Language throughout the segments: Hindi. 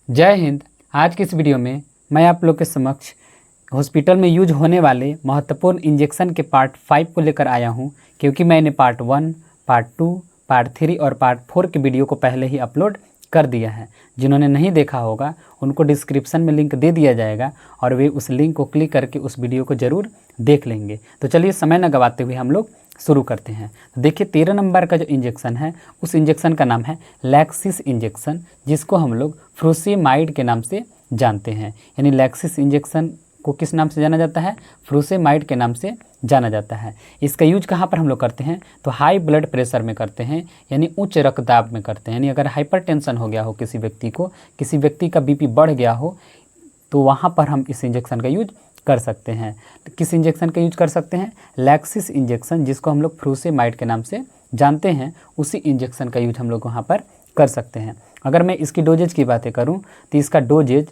जय हिंद। आज की इस वीडियो में मैं आप लोग के समक्ष हॉस्पिटल में यूज होने वाले महत्वपूर्ण इंजेक्शन के पार्ट 5 को लेकर आया हूं, क्योंकि मैंने पार्ट 1, पार्ट 2, पार्ट 3 और पार्ट 4 के वीडियो को पहले ही अपलोड कर दिया है। जिन्होंने नहीं देखा होगा उनको डिस्क्रिप्शन में लिंक दे दिया जाएगा और वे उस लिंक को क्लिक करके उस वीडियो को ज़रूर देख लेंगे। तो चलिए समय न गवाते हुए हम लोग शुरू करते हैं। तो देखिए 13 नंबर का जो इंजेक्शन है उस इंजेक्शन का नाम है लैक्सिस इंजेक्शन, जिसको हम लोग फ्रूसेमाइड के नाम से जानते हैं। यानी लैक्सिस इंजेक्शन को किस नाम से जाना जाता है? फ्रूसेमाइड के नाम से जाना जाता है। इसका यूज कहाँ पर हम लोग करते हैं? तो हाई ब्लड प्रेशर में करते हैं, यानी उच्च रक्तदाब में करते हैं। यानी अगर हाइपरटेंशन हो गया हो किसी व्यक्ति को, किसी व्यक्ति का बीपी बढ़ गया हो, तो वहाँ पर हम इस इंजेक्शन का यूज कर सकते हैं। तो किस इंजेक्शन का यूज कर सकते हैं? लैक्सिस इंजेक्शन, जिसको हम लोग फ्रूसेमाइड के नाम से जानते हैं, उसी इंजेक्शन का यूज हम लोग वहाँ पर कर सकते हैं। अगर मैं इसकी डोजेज की बातें करूँ तो इसका डोजेज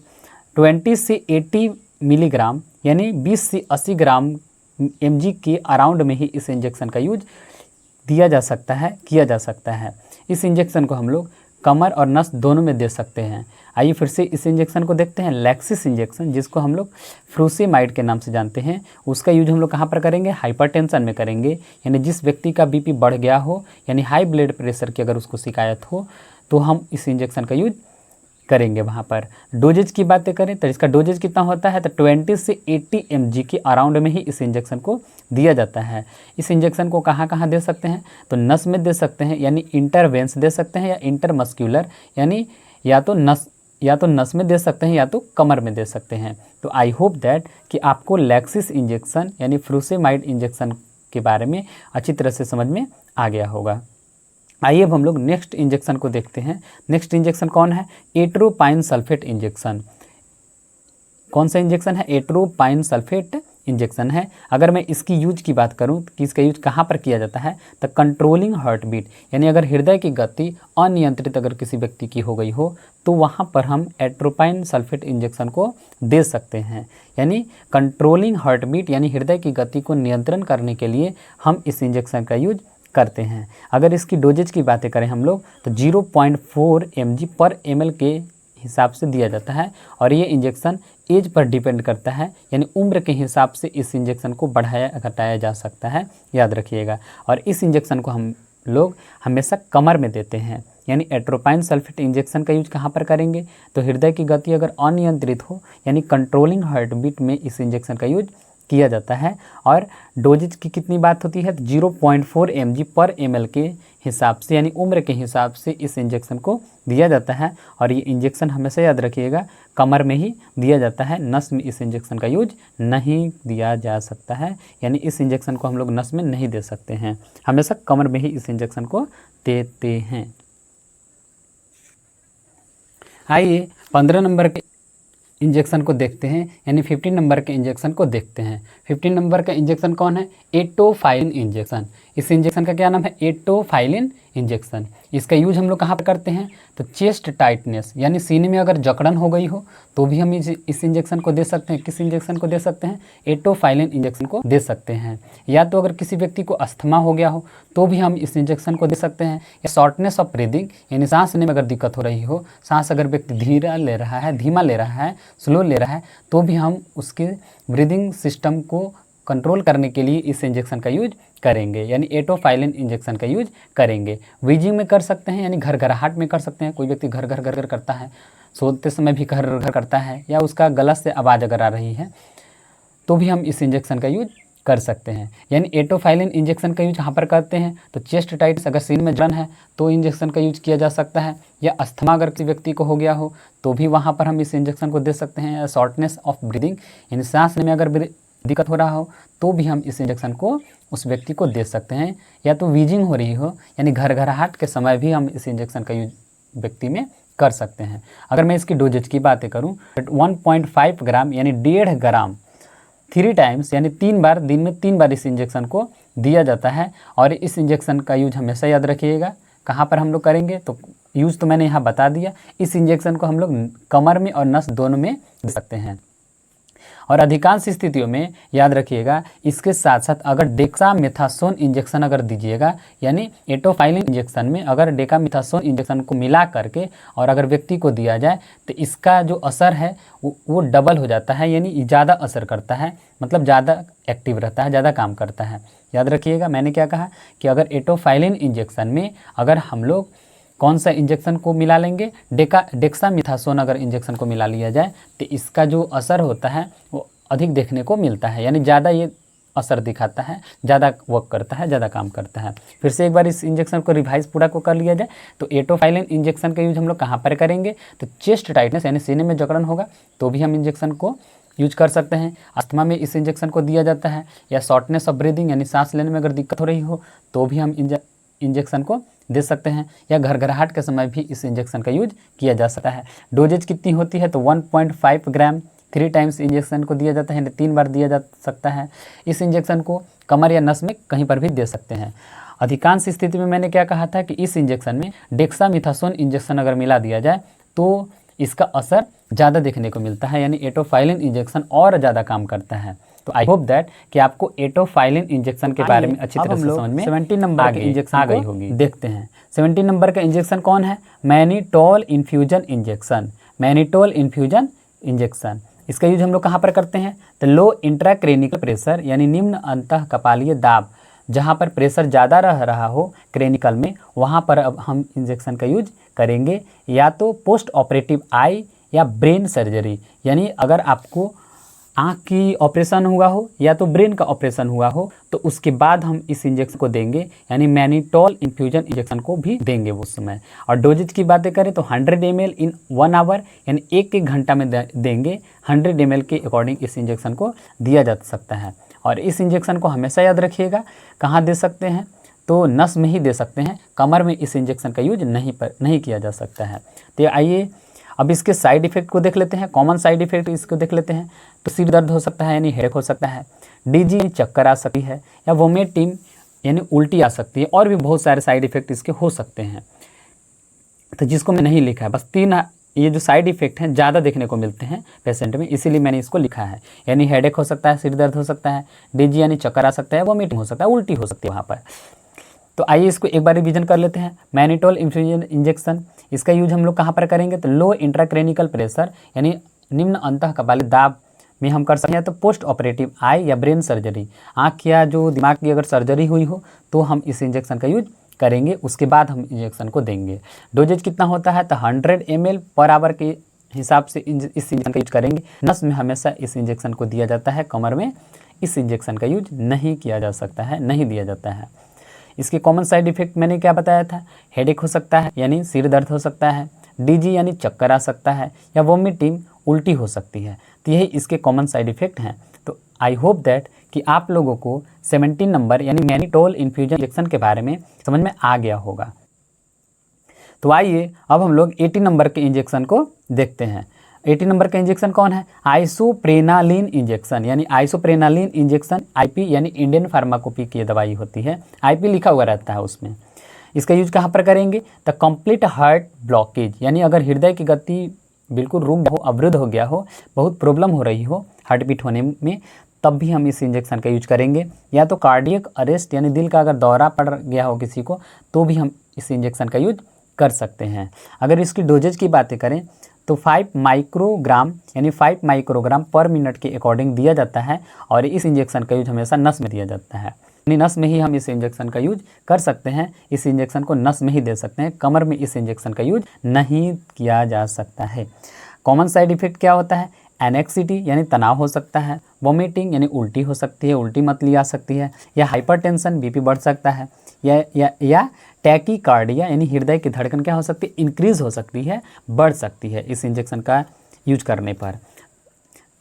20 से 80 मिलीग्राम यानी 20 से 80 ग्राम mg के अराउंड में ही इस इंजेक्शन का यूज दिया जा सकता है, किया जा सकता है। इस इंजेक्शन को हम लोग कमर और नस दोनों में दे सकते हैं। आइए फिर से इस इंजेक्शन को देखते हैं। लैक्सिस इंजेक्शन, जिसको हम लोग फ्रूसेमाइड के नाम से जानते हैं, उसका यूज हम लोग कहाँ पर करेंगे? हाइपरटेंशन में करेंगे। यानी जिस व्यक्ति का बीपी बढ़ गया हो, यानी हाई ब्लड प्रेशर की अगर उसको शिकायत हो, तो हम इस इंजेक्शन का यूज करेंगे वहाँ पर। डोजेज की बातें करें तो इसका डोजेज कितना होता है? तो 20 से 80 mg के अराउंड में ही इस इंजेक्शन को दिया जाता है। इस इंजेक्शन को कहाँ कहाँ दे सकते हैं? तो नस में दे सकते हैं, यानी इंटरवेंस दे सकते हैं, या इंटरमस्क्यूलर, यानी या तो नस में दे सकते हैं या तो कमर में दे सकते हैं। तो आई होप दैट कि आपको लैक्सिस इंजेक्शन यानी फ्रूसेमाइड इंजेक्शन के बारे में अच्छी तरह से समझ में आ गया होगा। आइए अब हम लोग नेक्स्ट इंजेक्शन को देखते हैं। नेक्स्ट इंजेक्शन कौन है? Atropine sulphate injection. कौन सा इंजेक्शन है? एट्रोपाइन सल्फेट इंजेक्शन है। अगर मैं इसकी यूज की बात करूं तो इसका यूज कहाँ पर किया जाता है? तो कंट्रोलिंग हार्ट बीट, यानी अगर हृदय की गति अनियंत्रित अगर किसी व्यक्ति की हो गई हो, तो वहाँ पर हम एट्रोपाइन सल्फेट इंजेक्शन को दे सकते हैं। यानी कंट्रोलिंग हार्ट बीट यानी हृदय की गति को नियंत्रण करने के लिए हम इस इंजेक्शन का यूज करते हैं। अगर इसकी डोजेज की बातें करें हम लोग तो 0.4 mg पर ml के हिसाब से दिया जाता है, और ये इंजेक्शन एज पर डिपेंड करता है, यानी उम्र के हिसाब से इस इंजेक्शन को बढ़ाया घटाया जा सकता है, याद रखिएगा। और इस इंजेक्शन को हम लोग हमेशा कमर में देते हैं। यानी एट्रोपाइन सल्फेट इंजेक्शन का यूज कहाँ पर करेंगे? तो हृदय की गति अगर अनियंत्रित हो, यानी कंट्रोलिंग हार्ट बीट में इस इंजेक्शन का यूज किया जाता है। और डोजेज की कितनी बात होती है? 0.4 mg पर ml के हिसाब से, यानी उम्र के हिसाब से इस इंजेक्शन को दिया जाता है। और ये इंजेक्शन हमेशा याद रखिएगा कमर में ही दिया जाता है, नस में इस इंजेक्शन का यूज नहीं दिया जा सकता है। यानी इस इंजेक्शन को हम लोग नस में नहीं दे सकते हैं, हमेशा कमर में ही इस इंजेक्शन को देते हैं। आइए 15 नंबर के इंजेक्शन को देखते हैं, यानी 15 नंबर के इंजेक्शन को देखते हैं। 15 नंबर का इंजेक्शन कौन है? एटोफाइलिन इंजेक्शन। इस इंजेक्शन का क्या नाम है? एटोफाइलिन इंजेक्शन। इसका यूज हम लोग कहाँ पर करते हैं? तो चेस्ट टाइटनेस यानी सीने में अगर जकड़न हो गई हो तो भी हम इस इंजेक्शन को दे सकते हैं। किस इंजेक्शन को दे सकते हैं? एटोफाइलिन इंजेक्शन को दे सकते हैं। या तो अगर किसी व्यक्ति को अस्थमा हो गया हो तो भी हम इस इंजेक्शन को दे सकते हैं। या शॉर्टनेस ऑफ ब्रीदिंग यानी सांस लेने में अगर दिक्कत हो रही हो, सांस अगर व्यक्ति धीमा ले रहा है, स्लो ले रहा है, तो भी हम उसके ब्रीदिंग सिस्टम को कंट्रोल करने के लिए इस इंजेक्शन का यूज करेंगे, यानी एटोफाइलिन इंजेक्शन का यूज करेंगे। वीजिंग में कर सकते हैं, यानी घरघराहट में कर सकते हैं। कोई व्यक्ति घर घर करता है, सोते समय भी घर घर करता है, या उसका गला से आवाज़ अगर आ रही है, तो भी हम इस इंजेक्शन का यूज कर सकते हैं। यानी एटोफाइलिन इंजेक्शन का यूज यहाँ पर करते हैं। तो चेस्ट टाइटनेस अगर सीने में जलन है तो इंजेक्शन का यूज किया जा सकता है। या अस्थमा अगर किसी व्यक्ति को हो गया हो तो भी वहाँ पर हम इस इंजेक्शन को दे सकते हैं। या शॉर्टनेस ऑफ ब्रीदिंग यानी सांस लेने में अगर दिक्कत हो रहा हो तो भी हम इस इंजेक्शन को उस व्यक्ति को दे सकते हैं। या तो वीजिंग हो रही हो यानी घरघराहट के समय भी हम इस इंजेक्शन का यूज व्यक्ति में कर सकते हैं। अगर मैं इसकी डोजेज की बातें करूँ 1.5 ग्राम यानी 1.5 ग्राम 3 टाइम्स यानी 3 बार, दिन में 3 बार इस इंजेक्शन को दिया जाता है। और इस इंजेक्शन का यूज हमेशा याद रखिएगा कहाँ पर हम लोग करेंगे? तो यूज तो मैंने यहाँ बता दिया। इस इंजेक्शन को हम लोग कमर में और नस दोनों में दे सकते हैं। और अधिकांश स्थितियों में याद रखिएगा इसके साथ साथ अगर डेक्सामेथासोन इंजेक्शन अगर दीजिएगा, यानी एटोफाइलिन इंजेक्शन में अगर डेक्सामेथासोन इंजेक्शन को मिला करके और अगर व्यक्ति को दिया जाए तो इसका जो असर है वो डबल हो जाता है, यानी ज़्यादा असर करता है, मतलब ज़्यादा एक्टिव रहता है, ज़्यादा काम करता है। याद रखिएगा मैंने क्या कहा कि अगर एटोफाइलिन इंजेक्शन में अगर हम लोग कौन सा इंजेक्शन को मिला लेंगे, डेक्सामेथासोन अगर इंजेक्शन को मिला लिया जाए तो इसका जो असर होता है वो अधिक देखने को मिलता है, यानी ज़्यादा ये असर दिखाता है, ज़्यादा वर्क करता है, ज़्यादा काम करता है। फिर से एक बार इस इंजेक्शन को रिवाइज पूरा को कर लिया जाए तो एटोफाइलिन इंजेक्शन का यूज हम लोग कहाँ पर करेंगे, तो चेस्ट टाइटनेस यानी सीने में जकड़न होगा तो भी हम इंजेक्शन को यूज कर सकते हैं। अस्थमा में इस इंजेक्शन को दिया जाता है, या शॉर्टनेस ऑफ ब्रीदिंग यानी सांस लेने में अगर दिक्कत हो रही हो तो भी हम इंजेक्शन को दे सकते हैं, या घरघराहट के समय भी इस इंजेक्शन का यूज किया जा सकता है। डोजेज कितनी होती है, तो 1.5 ग्राम 3 टाइम्स इंजेक्शन को दिया जाता है, यानी 3 बार दिया जा सकता है। इस इंजेक्शन को कमर या नस में कहीं पर भी दे सकते हैं। अधिकांश स्थिति में मैंने क्या कहा था कि इस इंजेक्शन में डेक्सामेथासोन इंजेक्शन अगर मिला दिया जाए तो इसका असर ज़्यादा देखने को मिलता है, यानी एटोफाइलिन इंजेक्शन और ज़्यादा काम करता है। तो आई होप दैट कि आपको एटोफाइलिन इंजेक्शन के बारे में अच्छी तरह से समझ में 17 नंबर के इंजेक्शन आ गई होगी। देखते हैं 17 नंबर का इंजेक्शन कौन है, mannitol infusion injection. Mannitol infusion injection इसका यूज हम लोग कहाँ पर करते हैं, तो लो इंट्राक्रेनिकल प्रेशर यानी निम्न अंतःकपालीय दाब, जहाँ पर प्रेशर ज़्यादा रह रहा हो क्रेनिकल में, वहाँ पर अब हम इंजेक्शन का यूज करेंगे। या तो पोस्ट ऑपरेटिव आई या ब्रेन सर्जरी, यानी अगर आपको आँख की ऑपरेशन हुआ हो या तो ब्रेन का ऑपरेशन हुआ हो तो उसके बाद हम इस इंजेक्शन को देंगे, यानी मैनिटोल इन्फ्यूजन इंजेक्शन को भी देंगे उस समय। और डोजेज की बातें करें तो 100 ml इन 1 आवर, यानी एक घंटा में देंगे। 100 ml के अकॉर्डिंग इस इंजेक्शन को दिया जा सकता है। और इस इंजेक्शन को हमेशा याद रखिएगा कहाँ दे सकते हैं, तो नस में ही दे सकते हैं, कमर में इस इंजेक्शन का यूज नहीं किया जा सकता है। तो आइए अब इसके साइड इफ़ेक्ट को देख लेते हैं, कॉमन साइड इफ़ेक्ट इसको देख लेते हैं। तो सिर दर्द हो सकता है यानी हेडेक हो सकता है, डीजी चक्कर आ सकती है, या वोमिटिंग यानी उल्टी आ सकती है, और भी बहुत सारे साइड इफ़ेक्ट इसके हो सकते हैं। तो जिसको मैं नहीं लिखा है, बस 3 ये जो साइड इफ़ेक्ट हैं ज़्यादा देखने को मिलते हैं पेशेंट में, इसीलिए मैंने इसको लिखा है। यानी हेडेक हो सकता है, सिर दर्द हो सकता है, डीजी यानी चक्कर आ सकता है, वोमिटिंग हो सकता है, उल्टी हो सकती है वहाँ पर। तो आइए इसको एक बार रिवीजन कर लेते हैं। मैनिटोल इन्फ्यूजन इंजेक्शन इसका यूज हम लोग कहाँ पर करेंगे, तो लो इंट्राक्रेनिकल प्रेशर यानी निम्न अंतःकपालीय दाब में हम कर सकते हैं, तो पोस्ट ऑपरेटिव आई या ब्रेन सर्जरी, आँख या जो दिमाग की अगर सर्जरी हुई हो तो हम इस इंजेक्शन का यूज करेंगे, उसके बाद हम इंजेक्शन को देंगे। डोजेज कितना होता है, तो 100 ml पर आवर के हिसाब से इस इंजेक्शन का यूज करेंगे। नस में हमेशा इस इंजेक्शन को दिया जाता है, कमर में इस इंजेक्शन का यूज नहीं किया जा सकता है, नहीं दिया जाता है। इसके कॉमन साइड इफ़ेक्ट मैंने क्या बताया था, हेडेक हो सकता है यानी सिर दर्द हो सकता है, डीजी यानी चक्कर आ सकता है, या वोमिटिंग उल्टी हो सकती है। तो यही इसके कॉमन साइड इफ़ेक्ट हैं। तो आई होप दैट कि आप लोगों को 17 नंबर यानी मैनिटोल इन्फ्यूजन इंजेक्शन के बारे में समझ में आ गया होगा। तो आइए अब हम लोग 80 नंबर के इंजेक्शन को देखते हैं। 80 नंबर का इंजेक्शन कौन है, आइसोप्रेनालिन इंजेक्शन, यानी आइसोप्रेनालिन इंजेक्शन आईपी यानी इंडियन फार्माकोपी की दवाई होती है, आईपी लिखा हुआ रहता है उसमें। इसका यूज कहाँ पर करेंगे, द कंप्लीट हार्ट ब्लॉकेज, यानी अगर हृदय की गति बिल्कुल रुक हो, अवरुद्ध हो गया हो, बहुत प्रॉब्लम हो रही हो हार्ट बीट होने में, तब भी हम इस इंजेक्शन का यूज करेंगे। या तो कार्डियक अरेस्ट यानी दिल का अगर दौरा पड़ गया हो किसी को तो भी हम इस इंजेक्शन का यूज कर सकते हैं। अगर इसकी डोजेज की बातें करें तो 5 माइक्रोग्राम यानी 5 माइक्रोग्राम पर मिनट के अकॉर्डिंग दिया जाता है, और इस इंजेक्शन का यूज हमेशा नस में दिया जाता है, यानी नस में ही हम इस इंजेक्शन का यूज कर सकते हैं। इस इंजेक्शन को नस में ही दे सकते हैं, कमर में इस इंजेक्शन का यूज नहीं किया जा सकता है। कॉमन साइड इफेक्ट क्या होता है, एनेक्सिटी यानी तनाव हो सकता है, वोमिटिंग यानी उल्टी हो सकती है, उल्टी मतली आ सकती है, या हाइपरटेंशन बीपी बढ़ सकता है, या टैकीकार्डिया यानी हृदय की धड़कन क्या हो सकती है, इंक्रीज़ हो सकती है, बढ़ सकती है इस इंजेक्शन का यूज करने पर।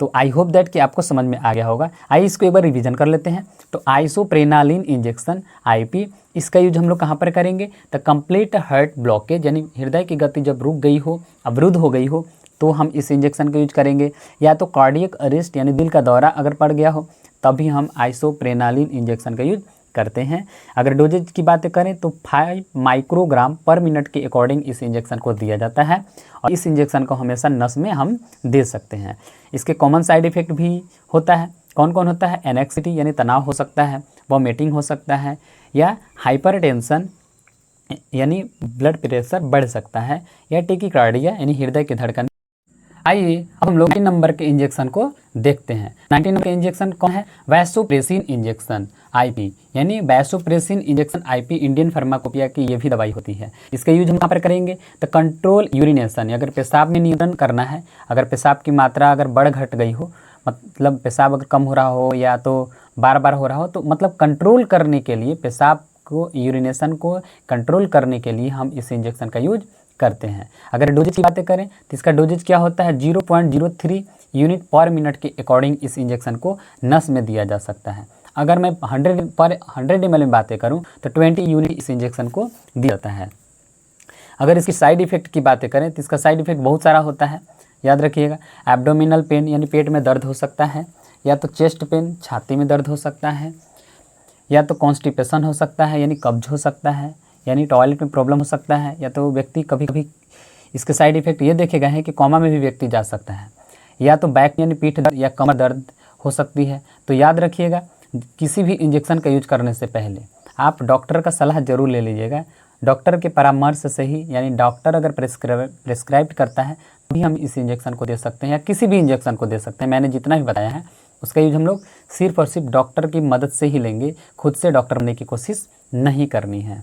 तो आई होप दैट कि आपको समझ में आ गया होगा। आइए इसको एक बार रिवीजन कर लेते हैं। तो आइसोप्रेनालिन इंजेक्शन आईपी, इसका यूज हम लोग कहाँ पर करेंगे, द कंप्लीट हार्ट ब्लॉकेज यानी हृदय की गति जब रुक गई हो, अवरुद्ध हो गई हो, तो हम इस इंजेक्शन का यूज करेंगे। या तो कार्डियक अरेस्ट यानी दिल का दौरा अगर पड़ गया हो तभी हम आइसोप्रेनालिन इंजेक्शन का यूज करते हैं। अगर डोजेज की बातें करें तो 5 माइक्रोग्राम पर मिनट के अकॉर्डिंग इस इंजेक्शन को दिया जाता है और इस इंजेक्शन को हमेशा नस में हम दे सकते हैं। इसके कॉमन साइड इफ़ेक्ट भी होता है। कौन कौन होता है? एनेक्सिटी यानी तनाव हो सकता है, वॉमिटिंग हो सकता है, या हाइपरटेंशन यानी ब्लड प्रेशर बढ़ सकता है, या टेकीकार्डिया यानी हृदय की धड़कन। आइए अब हम लोग 19 नंबर के इंजेक्शन को देखते हैं। 19 नंबर के इंजेक्शन कौन है? वैसोप्रेसिन इंजेक्शन आईपी, यानी vasopressin injection IP Indian pharmacopoeia की ये भी दवाई होती है। इसका यूज हम कहाँ पर करेंगे? तो कंट्रोल यूरिनेशन, अगर पेशाब में नियंत्रण करना है, अगर पेशाब की मात्रा अगर बढ़ घट गई हो, मतलब पेशाब अगर कम हो रहा हो या तो बार बार हो रहा हो, तो मतलब कंट्रोल करने के लिए, पेशाब को, यूरिनेशन को कंट्रोल करने के लिए हम इस इंजेक्शन का यूज करते हैं। अगर डोजेज की बातें करें तो इसका डोजेज क्या होता है? 0.03 यूनिट पर मिनट के अकॉर्डिंग इस इंजेक्शन को नस में दिया जा सकता है। अगर मैं 100 ml में बातें करूं तो 20 यूनिट इस इंजेक्शन को दिया जाता है। अगर इसकी साइड इफ़ेक्ट की बातें करें तो इसका साइड इफ़ेक्ट बहुत सारा होता है, याद रखिएगा। एब्डोमिनल पेन यानी पेट में दर्द हो सकता है, या तो चेस्ट पेन छाती में दर्द हो सकता है, या तो कॉन्स्टिपेशन हो सकता है यानी कब्ज हो सकता है, यानी टॉयलेट में प्रॉब्लम हो सकता है, या तो व्यक्ति कभी कभी इसके साइड इफ़ेक्ट ये देखे गए हैं कि कोमा में भी व्यक्ति जा सकता है, या तो बैक यानी पीठ दर्द या कमर दर्द हो सकती है। तो याद रखिएगा, किसी भी इंजेक्शन का यूज करने से पहले आप डॉक्टर का सलाह जरूर ले लीजिएगा। डॉक्टर के परामर्श से ही, यानी डॉक्टर अगर प्रिस्क्राइब करता है तभी हम इस इंजेक्शन को दे सकते हैं या किसी भी इंजेक्शन को दे सकते हैं। मैंने जितना भी बताया है उसका यूज हम लोग सिर्फ और सिर्फ डॉक्टर की मदद से ही लेंगे, खुद से डॉक्टर बनने की कोशिश नहीं करनी है।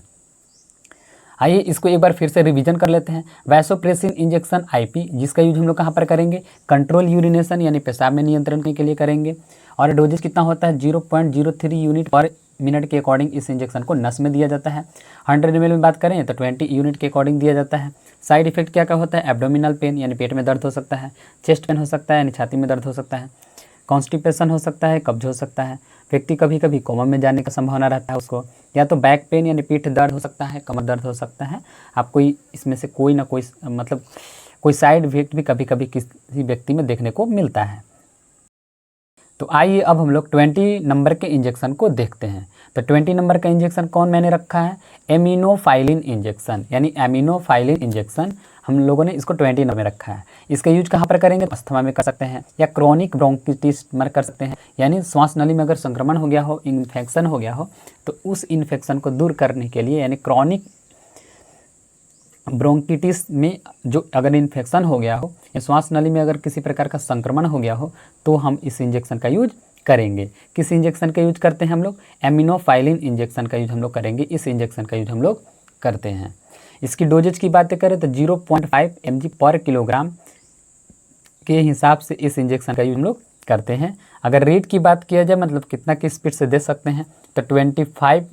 आइए इसको एक बार फिर से रिवीजन कर लेते हैं। वैसोप्रेसिन इंजेक्शन आईपी, जिसका यूज हम लोग कहाँ पर करेंगे? कंट्रोल यूरिनेशन यानी पेशाब में नियंत्रण के लिए करेंगे, और डोजेज कितना होता है? 0.03 यूनिट पर मिनट के अकॉर्डिंग इस इंजेक्शन को नस में दिया जाता है। 100 ml में बात करें तो 20 यूनिट के अकॉर्डिंग दिया जाता है। साइड इफेक्ट क्या क्या होता है? एब्डोमिनल पेन यानी पेट में दर्द हो सकता है, चेस्ट पेन हो सकता है यानी छाती में दर्द हो सकता है, कॉन्स्टिपेशन हो सकता है, कब्ज हो सकता है, व्यक्ति कभी कभी कोमा में जाने का संभावना रहता है उसको, या तो बैक पेन यानी पीठ दर्द हो सकता है, कमर दर्द हो सकता है। आपको इसमें से कोई ना कोई मतलब कोई साइड इफेक्ट भी कभी कभी किसी व्यक्ति में देखने को मिलता है। तो आइए अब हम लोग 20 नंबर के इंजेक्शन को देखते हैं। तो 20 नंबर का इंजेक्शन कौन मैंने रखा है? एमिनोफाइलिन इंजेक्शन, यानी एमिनोफाइलिन इंजेक्शन हम लोगों ने इसको 20 नंबर में रखा है। इसका यूज कहाँ पर करेंगे? अस्थमा में कर सकते हैं, या क्रोनिक ब्रोंकिटिस में कर सकते हैं, यानी श्वास नली में अगर संक्रमण हो गया हो, इन्फेक्शन हो गया हो, तो उस इन्फेक्शन को दूर करने के लिए, यानी क्रोनिक ब्रोंकिटिस में जो अगर इन्फेक्शन हो गया हो या श्वास नली में अगर किसी प्रकार का संक्रमण हो गया हो, तो हम इस इंजेक्शन का यूज करेंगे। किस इंजेक्शन का यूज करते हैं हम लोग? एमिनोफाइलिन इंजेक्शन का यूज हम लोग करेंगे। इस इंजेक्शन का यूज हम लोग करते हैं। इसकी डोजेज की बातें करें तो 0.5 mg पर किलोग्राम के हिसाब से इस इंजेक्शन का यूज हम लोग करते हैं। अगर रेट की बात किया जाए, मतलब कितना की स्पीड से दे सकते हैं, तो 25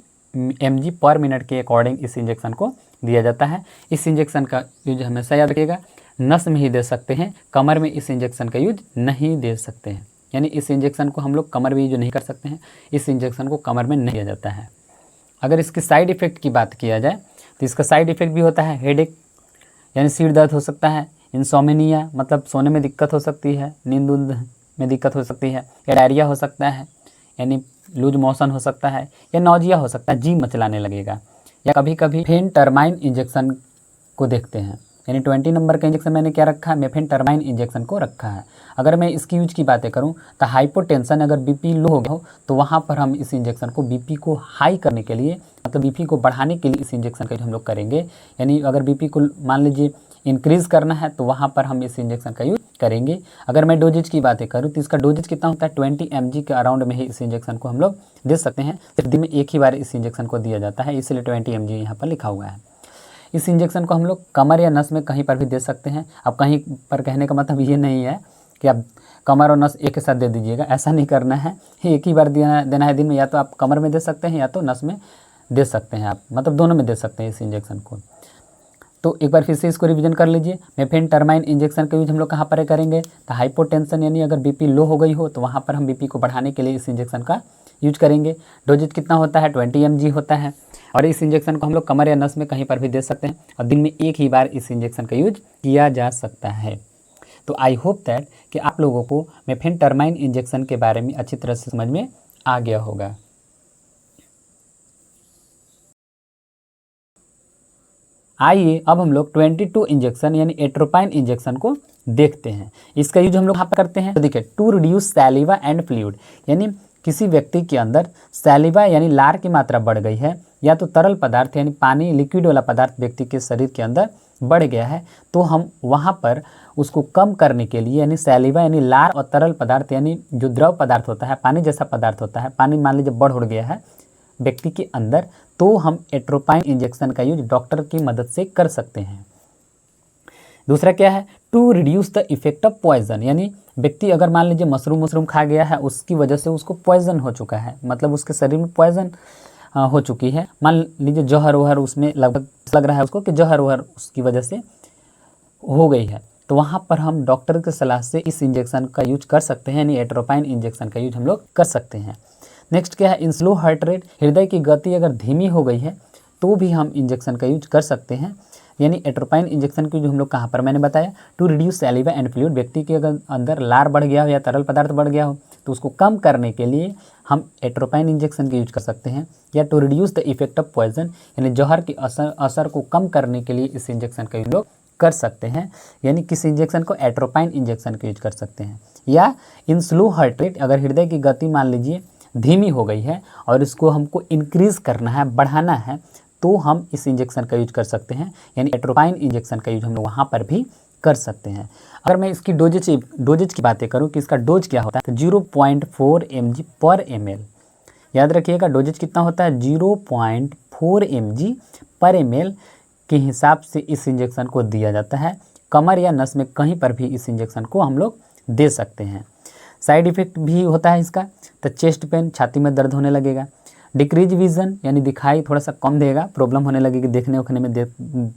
mg पर मिनट के अकॉर्डिंग इस इंजेक्शन को दिया जाता है। इस इंजेक्शन का यूज हमेशा याद रखिएगा, नस में ही दे सकते हैं, कमर में इस इंजेक्शन का यूज नहीं दे सकते हैं। यानी इस इंजेक्शन को हम लोग कमर में यूज नहीं कर सकते हैं, इस इंजेक्शन को कमर में नहीं दिया जाता है। अगर इसके साइड इफ़ेक्ट की बात किया जाए तो इसका साइड इफ़ेक्ट भी होता है हेडेक, यानी सिर दर्द हो सकता है, इंसोमेनिया मतलब सोने में दिक्कत हो सकती है, नींद में दिक्कत हो सकती है, या डायरिया हो सकता है यानी लूज मोशन हो सकता है, या नौजिया हो सकता है, जी मचलाने लगेगा, या कभी कभी फेनटर्माइन इंजेक्शन को देखते हैं। यानी 20 नंबर का इंजेक्शन मैंने क्या रखा है? मेफेनटर्माइन इंजेक्शन को रखा है। अगर मैं इसकी यूज की बातें करूं तो हाइपोटेंशन, अगर बीपी लो हो गया हो तो वहाँ पर हम इस इंजेक्शन को बीपी को हाई करने के लिए, मतलब बीपी को बढ़ाने के लिए इस इंजेक्शन का हम लोग करेंगे। यानी अगर बीपी को मान लीजिए इंक्रीज़ करना है तो वहाँ पर हम इस इंजेक्शन का यूज करेंगे। अगर मैं डोजेज की बातें करूँ तो इसका डोजेज कितना होता है? 20 mg के अराउंड में ही इस इंजेक्शन को हम लोग दे सकते हैं। सिर्फ दिन में एक ही बार इस इंजेक्शन को दिया जाता है, इसलिए 20 mg यहाँ पर लिखा हुआ है। इस इंजेक्शन को हम लोग कमर या नस में कहीं पर भी दे सकते हैं। अब कहीं पर कहने का मतलब ये नहीं है कि आप कमर और नस एक के साथ दे दीजिएगा, ऐसा नहीं करना है। एक ही बार देना है दिन में, या तो आप कमर में दे सकते हैं या तो नस में दे सकते हैं, आप मतलब दोनों में दे सकते हैं इस इंजेक्शन को। तो एक बार फिर से इसको रिवीजन कर लीजिए। मेफेनटर्माइन इंजेक्शन का यूज हम लोग कहाँ पर करेंगे? तो हाइपोटेंशन यानी अगर बीपी लो हो गई हो तो वहाँ पर हम बीपी को बढ़ाने के लिए इस इंजेक्शन का यूज करेंगे। डोजेज कितना होता है? 20 mg होता है, और इस इंजेक्शन को हम लोग कमर या नस में कहीं पर भी दे सकते हैं, और दिन में एक ही बार इस इंजेक्शन का यूज किया जा सकता है। तो आई होप दैट कि आप लोगों को मेफेनटर्माइन इंजेक्शन के बारे में अच्छी तरह से समझ में आ गया होगा। आइए अब हम लोग 22 इंजेक्शन यानी एट्रोपाइन इंजेक्शन को देखते हैं। इसका यूज हम लोग यहाँ पर करते हैं। तो देखिए, टू रिड्यूस सैलिवा एंड फ्लूइड, यानी किसी व्यक्ति के अंदर सैलिवा यानी लार की मात्रा बढ़ गई है या तो तरल पदार्थ यानी पानी लिक्विड वाला पदार्थ व्यक्ति के शरीर के अंदर बढ़ गया है, तो हम वहाँ पर उसको कम करने के लिए यानी सैलिवा यानी लार और तरल पदार्थ यानी जो द्रव पदार्थ होता है, पानी जैसा पदार्थ होता है, पानी मान लीजिए बढ़ गया है व्यक्ति के अंदर, तो हम एट्रोपाइन इंजेक्शन का यूज डॉक्टर की मदद से कर सकते हैं। दूसरा क्या है, to reduce the effect of poison, यानी व्यक्ति अगर मान लीजिए मशरूम खा गया है, उसकी वजह से उसको पॉइजन हो चुका है, मतलब उसके शरीर में पॉइजन हो चुकी है, मान लीजिए जहर वहर उसमें लगभग लग रहा है उसको कि जहर वहर उसकी वजह से हो गई है, तो वहाँ पर हम डॉक्टर की सलाह से इस इंजेक्शन का यूज कर सकते हैं, यानी एट्रोपाइन इंजेक्शन का यूज हम लोग कर सकते हैं। नेक्स्ट क्या है, इन स्लो हार्ट रेट, हृदय की गति अगर धीमी हो गई है तो भी हम इंजेक्शन का यूज कर सकते हैं, यानी एट्रोपाइन इंजेक्शन की जो हम लोग कहाँ पर मैंने बताया, टू रिड्यूस सैलिवा एंड फ्लूइड, व्यक्ति के अगर अंदर लार बढ़ गया हो या तरल पदार्थ बढ़ गया हो तो उसको कम करने के लिए हम एट्रोपाइन इंजेक्शन का यूज कर सकते हैं, या to reduce the effect of poison, यानी जहर की असर को कम करने के लिए इस इंजेक्शन का यूज कर सकते हैं, यानी किस इंजेक्शन को, एट्रोपाइन इंजेक्शन का यूज कर सकते हैं। या इन स्लो हार्ट रेट, अगर हृदय की गति मान लीजिए धीमी हो गई है और इसको हमको इंक्रीज़ करना है, बढ़ाना है, तो हम इस इंजेक्शन का यूज कर सकते हैं, यानी एट्रोपाइन इंजेक्शन का यूज हम लोग वहाँ पर भी कर सकते हैं। अगर मैं इसकी डोजेज की बातें करूँ कि इसका डोज क्या होता है, तो 0.4 mg पर ml, याद रखिएगा डोजेज कितना होता है, 0.4 mg पर ml के हिसाब से इस इंजेक्शन को दिया जाता है। कमर या नस में कहीं पर भी इस इंजेक्शन को हम लोग दे सकते हैं। साइड इफेक्ट भी होता है इसका, तो चेस्ट पेन, छाती में दर्द होने लगेगा, डिक्रीज विजन यानी दिखाई थोड़ा सा कम देगा, प्रॉब्लम होने लगेगी, देखने उखने में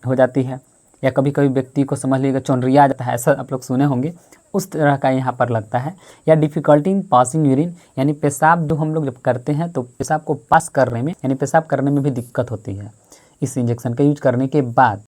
हो जाती है, या कभी कभी व्यक्ति को समझ लीजिएगा चौंरिया आ जाता है, ऐसा आप लोग सुने होंगे, उस तरह का यहाँ पर लगता है। या डिफ़िकल्टी इन पासिंग यूरिन, यानी पेशाब जो हम लोग जब करते हैं तो पेशाब को पास करने में यानी पेशाब करने में भी दिक्कत होती है इस इंजेक्शन का यूज करने के बाद।